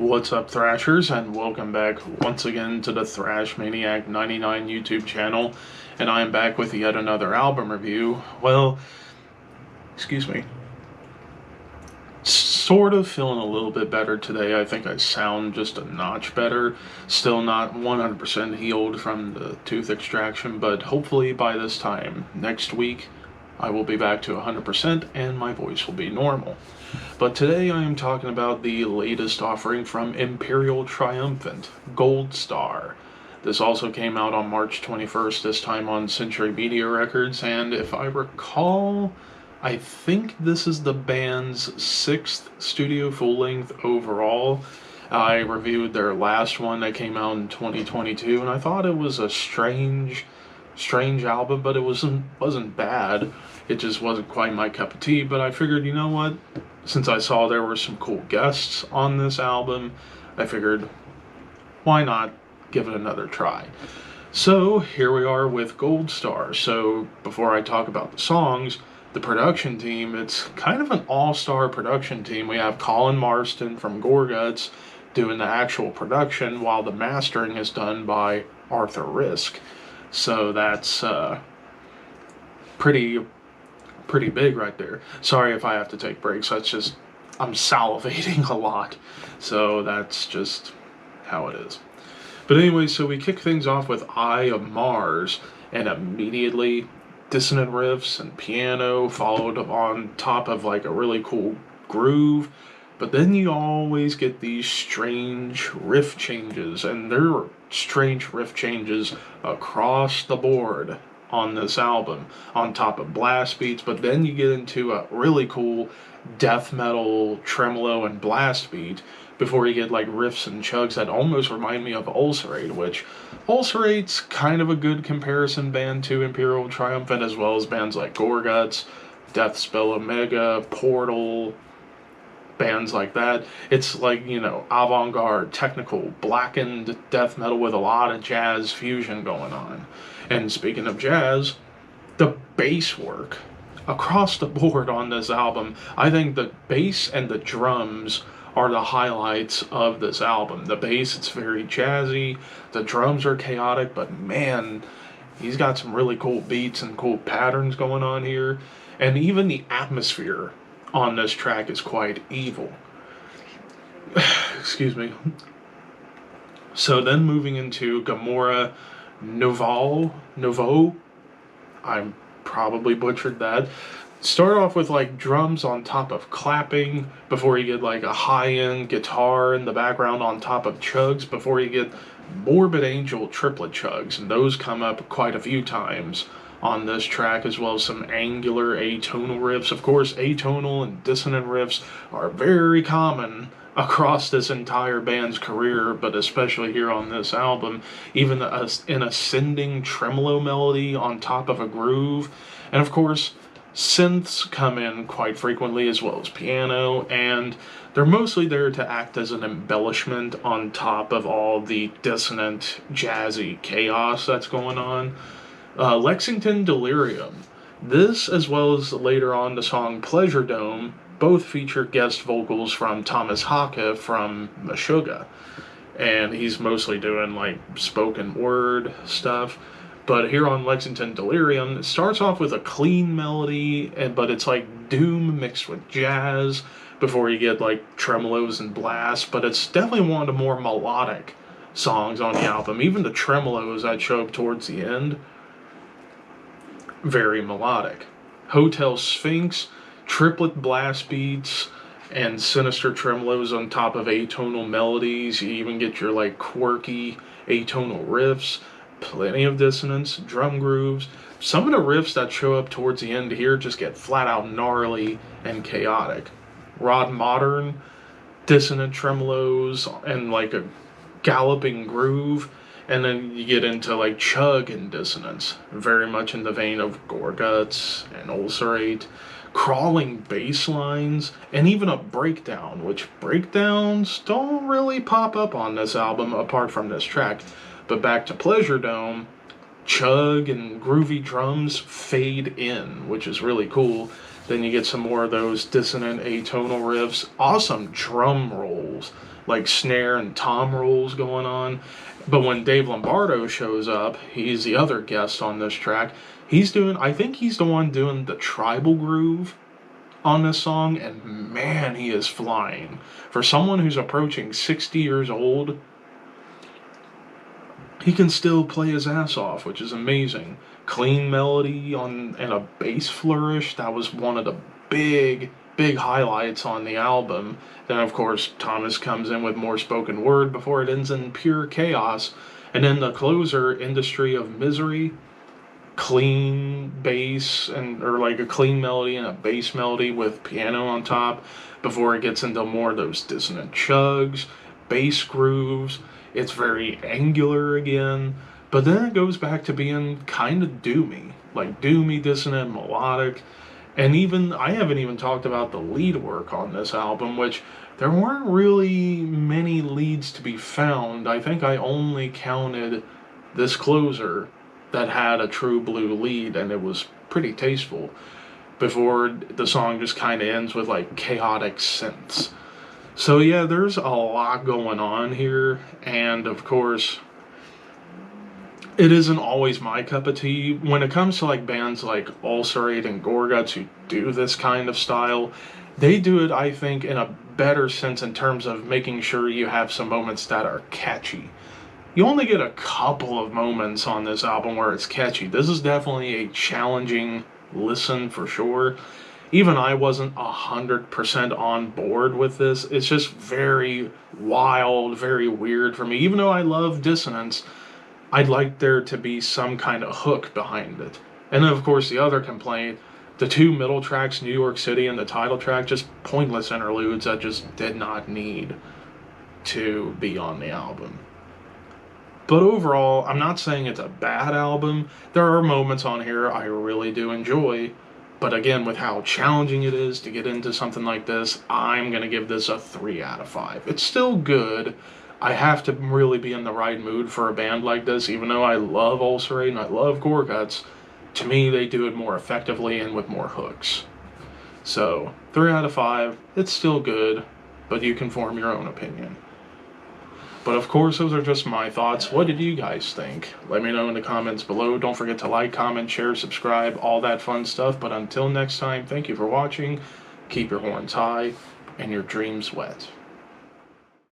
What's up, Thrashers, and welcome back once again to the Thrash Maniac 99 YouTube channel, and I am back with yet another album review. Well, excuse me. Sort of feeling a little bit better today. I think I sound just a notch better. Still not 100% healed from the tooth extraction, but hopefully by this time next week, I will be back to 100% and my voice will be normal. But today I am talking about the latest offering from Imperial Triumphant, GOLDSTAR. This also came out on March 21st, this time on Century Media Records, and if I recall, I think this is the band's 6th studio full-length overall. I reviewed their last one that came out in 2022, and I thought it was a strange album, but it wasn't bad. It just wasn't quite my cup of tea, but I figured, you know what? Since I saw there were some cool guests on this album, I figured, why not give it another try? So here we are with GOLDSTAR. So before I talk about the songs, the production team, it's kind of an all-star production team. We have Colin Marston from Gorguts doing the actual production, while the mastering is done by Arthur Risk. So that's pretty big right there. Sorry if I have to take breaks. That's just, I'm salivating a lot. So that's just how it is. But anyway, so we kick things off with Eye of Mars, and immediately dissonant riffs and piano followed on top of like a really cool groove. But then you always get these strange riff changes, and there are strange riff changes across the board on this album, on top of blast beats. But then you get into a really cool death metal tremolo and blast beat before you get like riffs and chugs that almost remind me of Ulcerate, which Ulcerate's kind of a good comparison band to Imperial Triumphant, as well as bands like Gorguts, Deathspell Omega, Portal, bands like that. It's like, you know, avant-garde, technical, blackened death metal with a lot of jazz fusion going on. And speaking of jazz, the bass work across the board on this album, I think the bass and the drums are the highlights of this album. The bass, it's very jazzy, the drums are chaotic, but man, he's got some really cool beats and cool patterns going on here. And even the atmosphere on this track is quite evil. Excuse me. So then moving into Gamora Novo, I probably butchered that. Start off with like drums on top of clapping before you get like a high-end guitar in the background on top of chugs before you get Morbid Angel triplet chugs, and those come up quite a few times on this track, as well as some angular atonal riffs. Of course, atonal and dissonant riffs are very common across this entire band's career, but especially here on this album. Even an ascending tremolo melody on top of a groove. And of course, synths come in quite frequently, as well as piano, and they're mostly there to act as an embellishment on top of all the dissonant, jazzy chaos that's going on. Lexington Delirium. This, as well as later on the song Pleasure Dome, both feature guest vocals from Thomas Haka from Meshuggah. And he's mostly doing like spoken word stuff. But here on Lexington Delirium, it starts off with a clean melody, but it's like doom mixed with jazz before you get like tremolos and blasts. But it's definitely one of the more melodic songs on the album. Even the tremolos that show up towards the end, very melodic. Hotel Sphinx, triplet blast beats, and sinister tremolos on top of atonal melodies. You even get your like quirky atonal riffs, plenty of dissonance, drum grooves. Some of the riffs that show up towards the end here just get flat out gnarly and chaotic. Rod Modern, dissonant tremolos, and like a galloping groove. And then you get into like chug and dissonance, very much in the vein of Gorguts and Ulcerate. Crawling bass lines, and even a breakdown, which breakdowns don't really pop up on this album apart from this track. But back to Pleasure Dome, chug and groovy drums fade in, which is really cool. Then you get some more of those dissonant atonal riffs, awesome drum rolls, like snare and tom rolls going on. But when Dave Lombardo shows up, he's the other guest on this track. I think he's the one doing the tribal groove on this song, and man, he is flying. For someone who's approaching 60 years old, he can still play his ass off, which is amazing. Clean melody and a bass flourish. That was one of the big highlights on the album. Then, of course, Thomas comes in with more spoken word before it ends in pure chaos. And then the closer, Industry of Misery, clean bass or like a clean melody and a bass melody with piano on top before it gets into more of those dissonant chugs, bass grooves. It's very angular again, but then it goes back to being kind of doomy, like doomy, dissonant, melodic. And even I haven't even talked about the lead work on this album, which there weren't really many leads to be found. I think I only counted this closer that had a true blue lead, and it was pretty tasteful, before the song just kind of ends with like chaotic synths. So yeah, there's a lot going on here, and of course, it isn't always my cup of tea. When it comes to like bands like Ulcerate and Gorguts who do this kind of style, they do it, I think, in a better sense in terms of making sure you have some moments that are catchy. You only get a couple of moments on this album where it's catchy. This is definitely a challenging listen for sure. Even I wasn't 100% on board with this. It's just very wild, very weird for me. Even though I love dissonance, I'd like there to be some kind of hook behind it. And then, of course, the other complaint, the two middle tracks, New York City and the title track, just pointless interludes that just did not need to be on the album. But overall, I'm not saying it's a bad album. There are moments on here I really do enjoy. But again, with how challenging it is to get into something like this, I'm going to give this a 3 out of 5. It's still good. I have to really be in the right mood for a band like this, even though I love Ulcerate and I love Gorguts. To me, they do it more effectively and with more hooks. So, 3 out of 5. It's still good, but you can form your own opinion. But of course, those are just my thoughts. What did you guys think? Let me know in the comments below. Don't forget to like, comment, share, subscribe, all that fun stuff. But until next time, thank you for watching. Keep your horns high and your dreams wet.